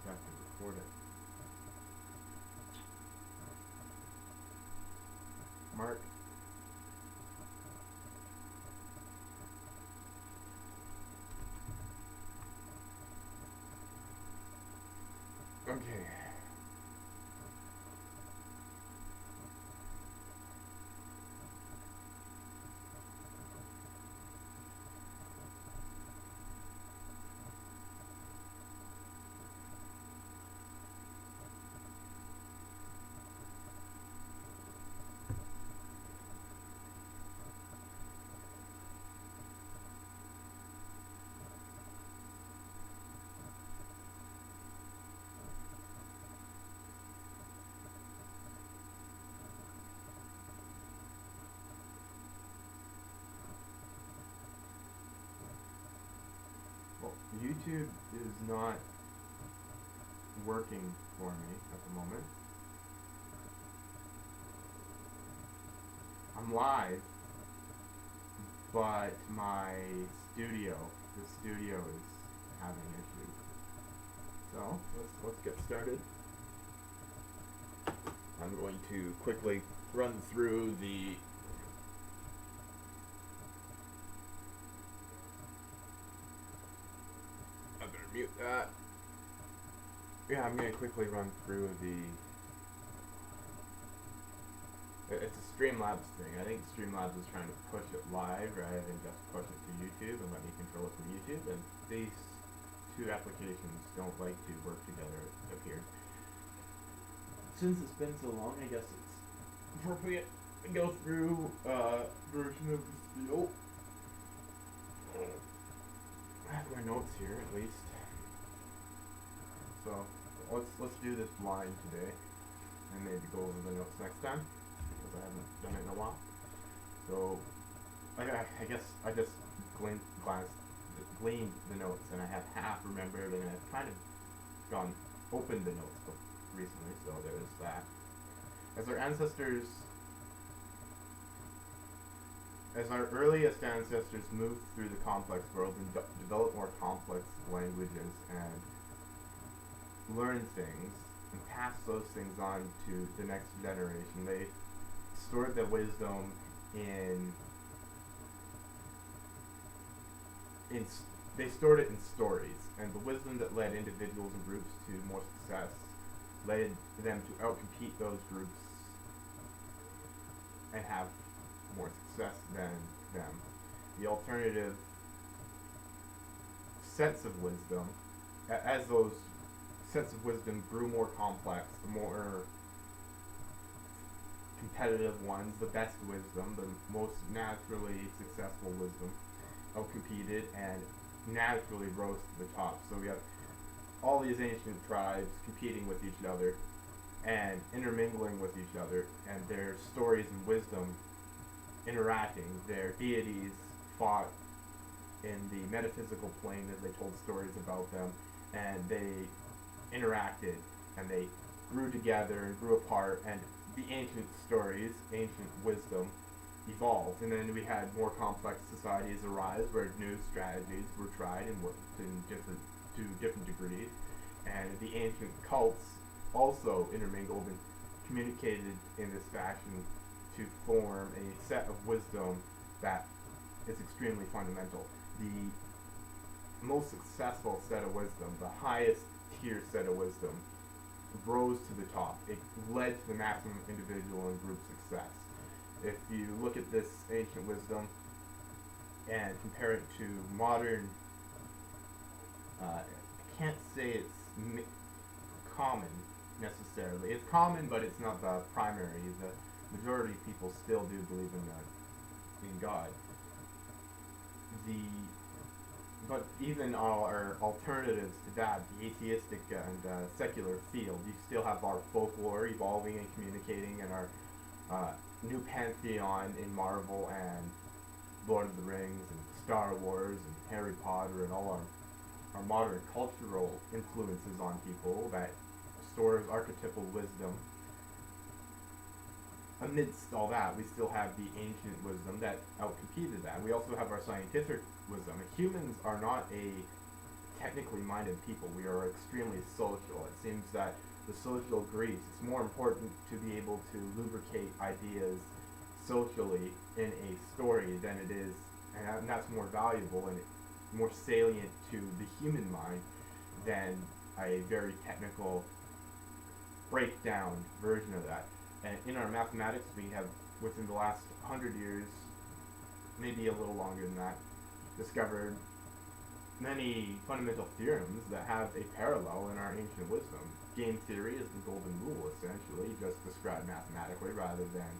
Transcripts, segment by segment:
have to record it. Mark. Okay. Well, YouTube is not working for me at the moment. I'm live, but the studio is having issues. So let's get started. I'm going to quickly run through the I better mute that. Yeah, I'm gonna quickly run through it's a Streamlabs thing. I think Streamlabs is trying to push it live rather than just push it to YouTube and let me control it from YouTube. And these two applications don't like to work together, it appears. Since it's been so long, I guess it's appropriate to go through version of the spiel. I have my notes here at least. So let's do this blind today, and maybe go over the notes next time, because I haven't done it in a while. So I guess I just gleaned the notes, and I have half remembered, and I've kind of opened the notes recently, so there's that. As our earliest ancestors moved through the complex world and developed more complex languages and learned things and passed those things on to the next generation, they stored the wisdom they stored it in stories, and the wisdom that led individuals and groups to more success led them to outcompete those groups and have more success than them. The alternative sets of wisdom, as those sets of wisdom grew more complex, the more competitive ones, the best wisdom, the most naturally successful wisdom, outcompeted and naturally rose to the top. So we have all these ancient tribes competing with each other and intermingling with each other, and their stories and wisdom interacting. Their deities fought in the metaphysical plane as they told stories about them, and they interacted, and they grew together and grew apart, and the ancient stories, ancient wisdom evolved. And then we had more complex societies arise where new strategies were tried and worked to different degrees, and the ancient cults also intermingled and communicated in this fashion to form a set of wisdom that is extremely fundamental. The most successful set of wisdom, the highest tier set of wisdom, rose to the top. It led to the maximum individual and group success. If you look at this ancient wisdom and compare it to modern, I can't say it's common necessarily. It's common, but it's not the primary. The majority of people still do believe in God. But even our alternatives to that, the atheistic and secular field, you still have our folklore evolving and communicating, and our new pantheon in Marvel and Lord of the Rings and Star Wars and Harry Potter and all our modern cultural influences on people that stores archetypal wisdom. Amidst all that, we still have the ancient wisdom that outcompeted that. We also have our scientific wisdom. Humans are not a technically minded people. We are extremely social. It seems that the social grease, it's more important to be able to lubricate ideas socially in a story than it is, and that's more valuable and more salient to the human mind than a very technical breakdown version of that. And in our mathematics, we have, within the last 100 years, maybe a little longer than that, discovered many fundamental theorems that have a parallel in our ancient wisdom. Game theory is the golden rule, essentially, just described mathematically rather than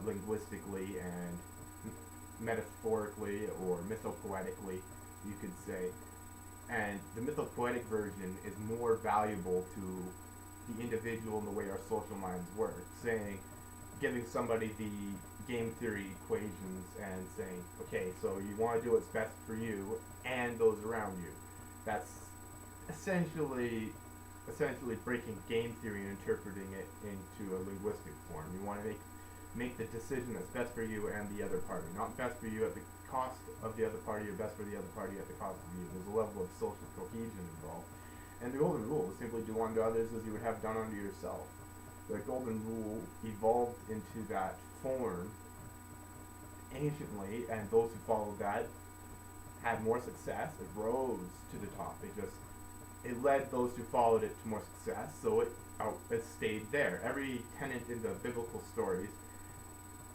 linguistically and metaphorically or mythopoetically, you could say. And the mythopoetic version is more valuable to the individual in the way our social minds work, saying, giving somebody the game theory equations and saying, okay, so you want to do what's best for you and those around you. That's essentially breaking game theory and interpreting it into a linguistic form. You want to make the decision that's best for you and the other party, not best for you at the cost of the other party or best for the other party at the cost of you. There's a level of social cohesion involved. And the golden rule is simply do unto others as you would have done unto yourself. The golden rule evolved into that form anciently, and those who followed that had more success. It rose to the top. It led those who followed it to more success, so it stayed there. Every tenet in the biblical stories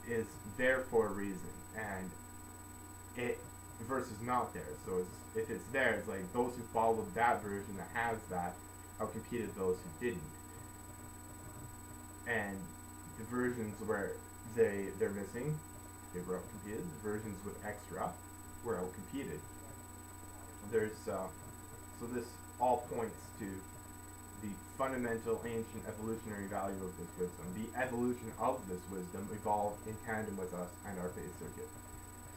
is there for a reason, and it versus not there. So if it's there, it's like those who followed that version that has that outcompeted those who didn't. And the versions where they're missing, they were outcompeted. The versions with extra were outcompeted. So this all points to the fundamental ancient evolutionary value of this wisdom. The evolution of this wisdom evolved in tandem with us and our phase circuit.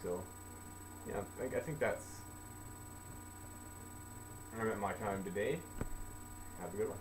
So, yeah, I think I'm at my time today. Have a good one.